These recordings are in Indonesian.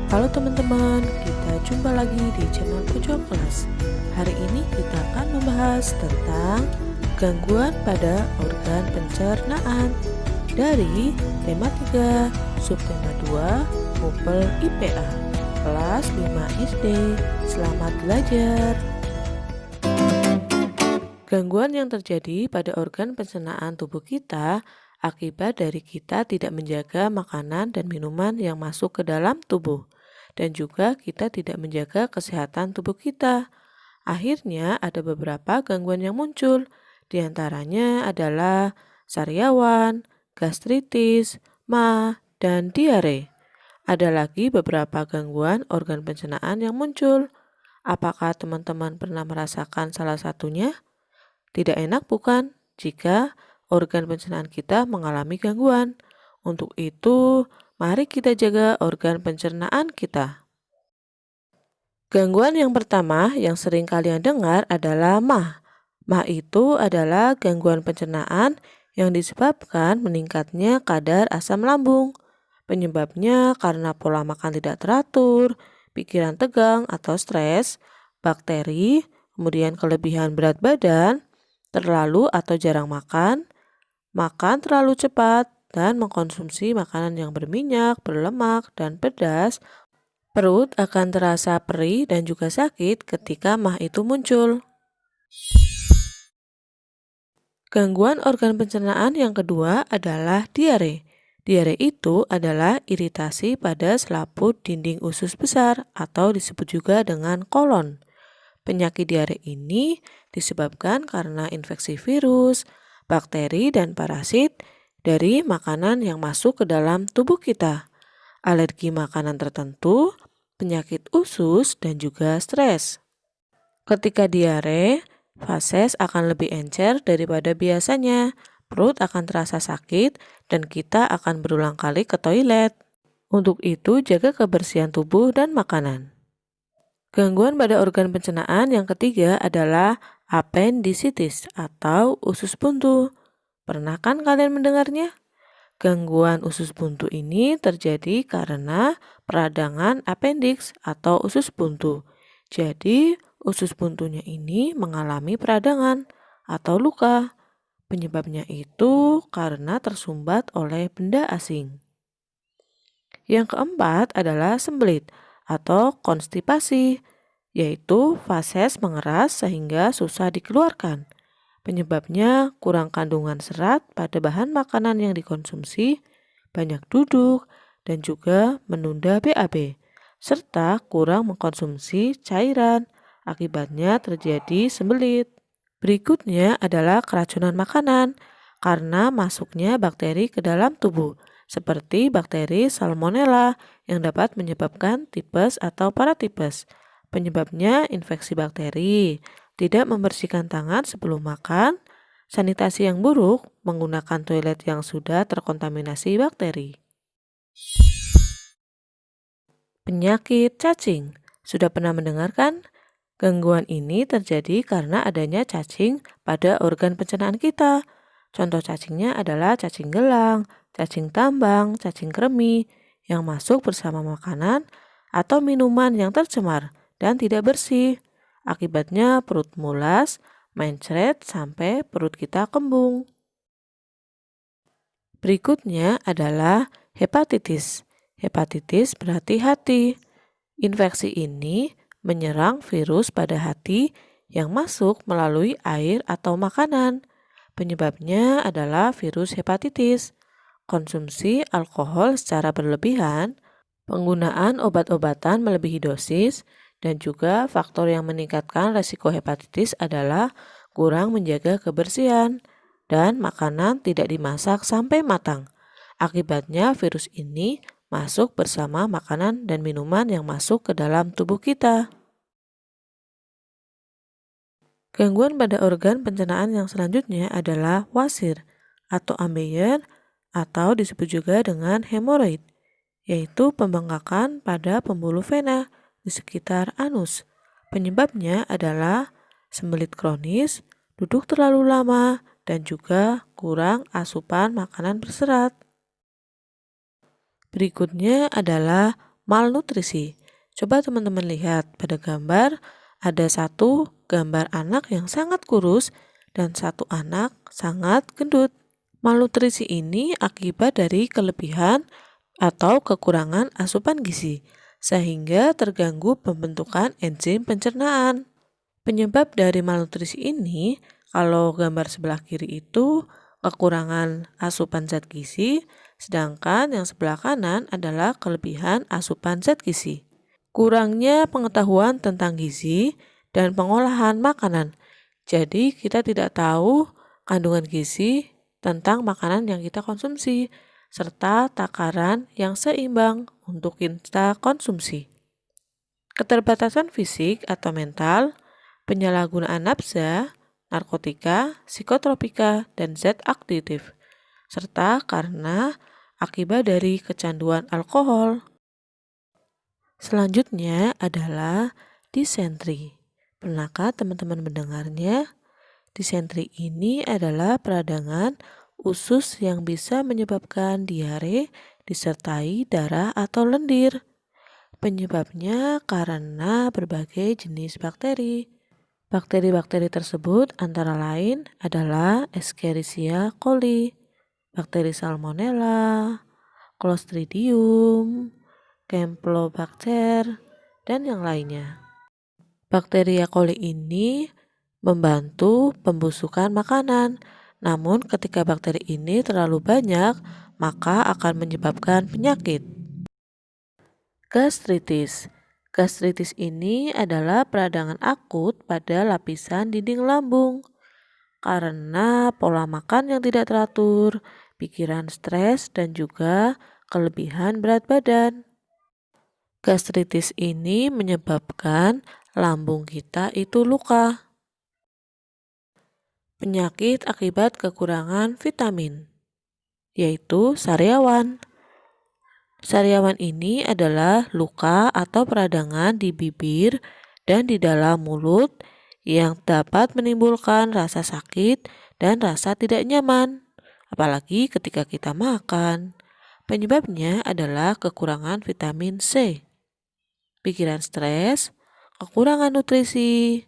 Halo teman-teman, kita jumpa lagi di channel Pojok Kelas. Hari ini kita akan membahas tentang gangguan pada organ pencernaan dari tema 3, subtema 2, Mupel IPA, kelas 5 SD. Selamat belajar. Gangguan yang terjadi pada organ pencernaan tubuh kita akibat dari kita tidak menjaga makanan dan minuman yang masuk ke dalam tubuh, dan juga kita tidak menjaga kesehatan tubuh kita. Akhirnya ada beberapa gangguan yang muncul, diantaranya adalah sariawan, gastritis, MAH, dan diare. Ada lagi beberapa gangguan organ pencernaan yang muncul. Apakah teman-teman pernah merasakan salah satunya? Tidak enak bukan jika organ pencernaan kita mengalami gangguan. Untuk itu, mari kita jaga organ pencernaan kita. Gangguan yang pertama yang sering kalian dengar adalah MAH. MAH itu adalah gangguan pencernaan yang disebabkan meningkatnya kadar asam lambung. Penyebabnya karena pola makan tidak teratur, pikiran tegang atau stres, bakteri, kemudian kelebihan berat badan, terlalu atau jarang makan terlalu cepat, dan mengkonsumsi makanan yang berminyak, berlemak, dan pedas. Perut akan terasa perih dan juga sakit ketika MAH itu muncul. Gangguan organ pencernaan yang kedua adalah diare. Diare itu adalah iritasi pada selaput dinding usus besar atau disebut juga dengan kolon. Penyakit diare ini disebabkan karena infeksi virus, bakteri, dan parasit dari makanan yang masuk ke dalam tubuh kita, alergi makanan tertentu, penyakit usus, dan juga stres. Ketika diare, fases akan lebih encer daripada biasanya, perut akan terasa sakit, dan kita akan berulang kali ke toilet. Untuk itu, jaga kebersihan tubuh dan makanan. Gangguan pada organ pencernaan yang ketiga adalah apendisitis atau usus buntu. Pernah kan kalian mendengarnya? Gangguan usus buntu ini terjadi karena peradangan appendix atau usus buntu. Jadi, usus buntunya ini mengalami peradangan atau luka. Penyebabnya itu karena tersumbat oleh benda asing. Yang keempat adalah sembelit atau konstipasi, yaitu fases mengeras sehingga susah dikeluarkan. Penyebabnya kurang kandungan serat pada bahan makanan yang dikonsumsi, banyak duduk, dan juga menunda BAB, serta kurang mengkonsumsi cairan. Akibatnya terjadi sembelit. Berikutnya adalah keracunan makanan karena masuknya bakteri ke dalam tubuh, seperti bakteri Salmonella yang dapat menyebabkan tipes atau paratipes. Penyebabnya infeksi bakteri, tidak membersihkan tangan sebelum makan, sanitasi yang buruk, menggunakan toilet yang sudah terkontaminasi bakteri. Penyakit cacing. Sudah pernah mendengarkan? Gangguan ini terjadi karena adanya cacing pada organ pencernaan kita. Contoh cacingnya adalah cacing gelang, cacing tambang, cacing kremi yang masuk bersama makanan atau minuman yang tercemar dan tidak bersih. Akibatnya perut mulas, mencret sampai perut kita kembung. Berikutnya adalah hepatitis. Hepatitis berarti hati. Infeksi ini menyerang virus pada hati yang masuk melalui air atau makanan. Penyebabnya adalah virus hepatitis, konsumsi alkohol secara berlebihan, penggunaan obat-obatan melebihi dosis, dan juga faktor yang meningkatkan resiko hepatitis adalah kurang menjaga kebersihan dan makanan tidak dimasak sampai matang. Akibatnya virus ini masuk bersama makanan dan minuman yang masuk ke dalam tubuh kita. Gangguan pada organ pencernaan yang selanjutnya adalah wasir atau ambeien atau disebut juga dengan hemoroid, yaitu pembengkakan pada pembuluh vena di sekitar anus. Penyebabnya adalah sembelit kronis, duduk terlalu lama, dan juga kurang asupan makanan berserat. Berikutnya adalah malnutrisi. Coba teman-teman lihat pada gambar, ada satu gambar anak yang sangat kurus dan satu anak sangat gendut. Malnutrisi ini akibat dari kelebihan atau kekurangan asupan gizi, sehingga terganggu pembentukan enzim pencernaan. Penyebab dari malnutrisi ini, kalau gambar sebelah kiri itu kekurangan asupan zat gizi, sedangkan yang sebelah kanan adalah kelebihan asupan zat gizi. Kurangnya pengetahuan tentang gizi dan pengolahan makanan. Jadi kita tidak tahu kandungan gizi tentang makanan yang kita konsumsi, serta takaran yang seimbang untuk kita konsumsi. Keterbatasan fisik atau mental, penyalahgunaan nafsa, narkotika, psikotropika, dan zat aktif, serta karena akibat dari kecanduan alkohol. Selanjutnya adalah disentri. Pernahkah teman-teman mendengarnya? Disentri ini adalah peradangan usus yang bisa menyebabkan diare disertai darah atau lendir. Penyebabnya karena berbagai jenis bakteri. Bakteri-bakteri tersebut antara lain adalah Escherichia coli, bakteri Salmonella, Clostridium, Campylobacter, dan yang lainnya. Bakteri E. coli ini membantu pembusukan makanan, namun ketika bakteri ini terlalu banyak, maka akan menyebabkan penyakit. Gastritis. Gastritis ini adalah peradangan akut pada lapisan dinding lambung karena pola makan yang tidak teratur, pikiran stres, dan juga kelebihan berat badan. Gastritis ini menyebabkan lambung kita itu luka. Penyakit akibat kekurangan vitamin, yaitu sariawan. Sariawan ini adalah luka atau peradangan di bibir dan di dalam mulut yang dapat menimbulkan rasa sakit dan rasa tidak nyaman, apalagi ketika kita makan. Penyebabnya adalah kekurangan vitamin C, pikiran stres, kekurangan nutrisi,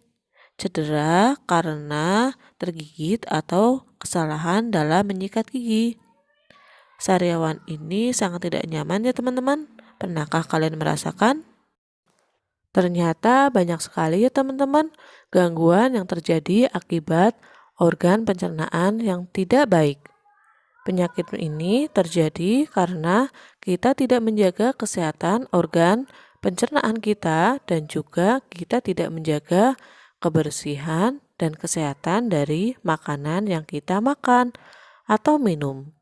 cedera karena tergigit atau kesalahan dalam menyikat gigi. Sariawan ini sangat tidak nyaman ya teman-teman. Pernahkah kalian merasakan? Ternyata banyak sekali ya teman-teman gangguan yang terjadi akibat organ pencernaan yang tidak baik. Penyakit ini terjadi karena kita tidak menjaga kesehatan organ pencernaan kita dan juga kita tidak menjaga kebersihan dan kesehatan dari makanan yang kita makan atau minum,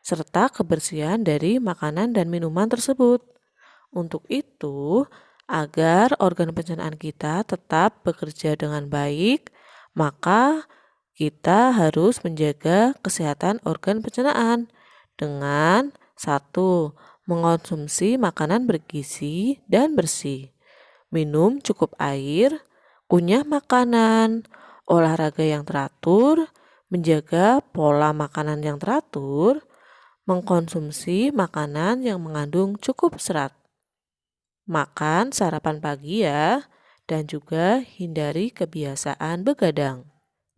serta kebersihan dari makanan dan minuman tersebut. Untuk itu, agar organ pencernaan kita tetap bekerja dengan baik, maka kita harus menjaga kesehatan organ pencernaan dengan 1. Mengonsumsi makanan bergizi dan bersih, minum cukup air, kunyah makanan, olahraga yang teratur, menjaga pola makanan yang teratur, mengkonsumsi makanan yang mengandung cukup serat, makan sarapan pagi ya, dan juga hindari kebiasaan begadang.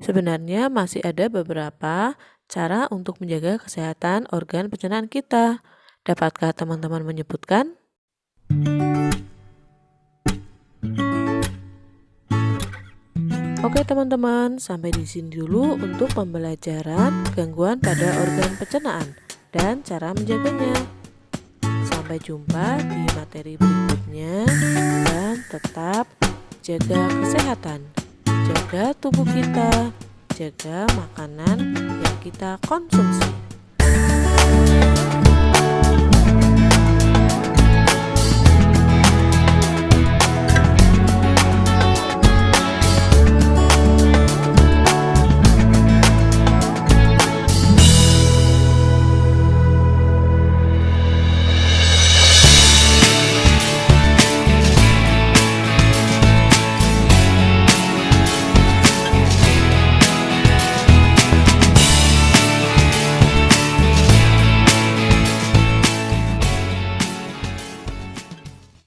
Sebenarnya masih ada beberapa cara untuk menjaga kesehatan organ pencernaan kita. Dapatkah teman-teman menyebutkan? Oke teman-teman, sampai di sini dulu untuk pembelajaran gangguan pada organ pencernaan dan cara menjaganya. Sampai jumpa di materi berikutnya dan tetap jaga kesehatan, jaga tubuh kita, jaga makanan yang kita konsumsi.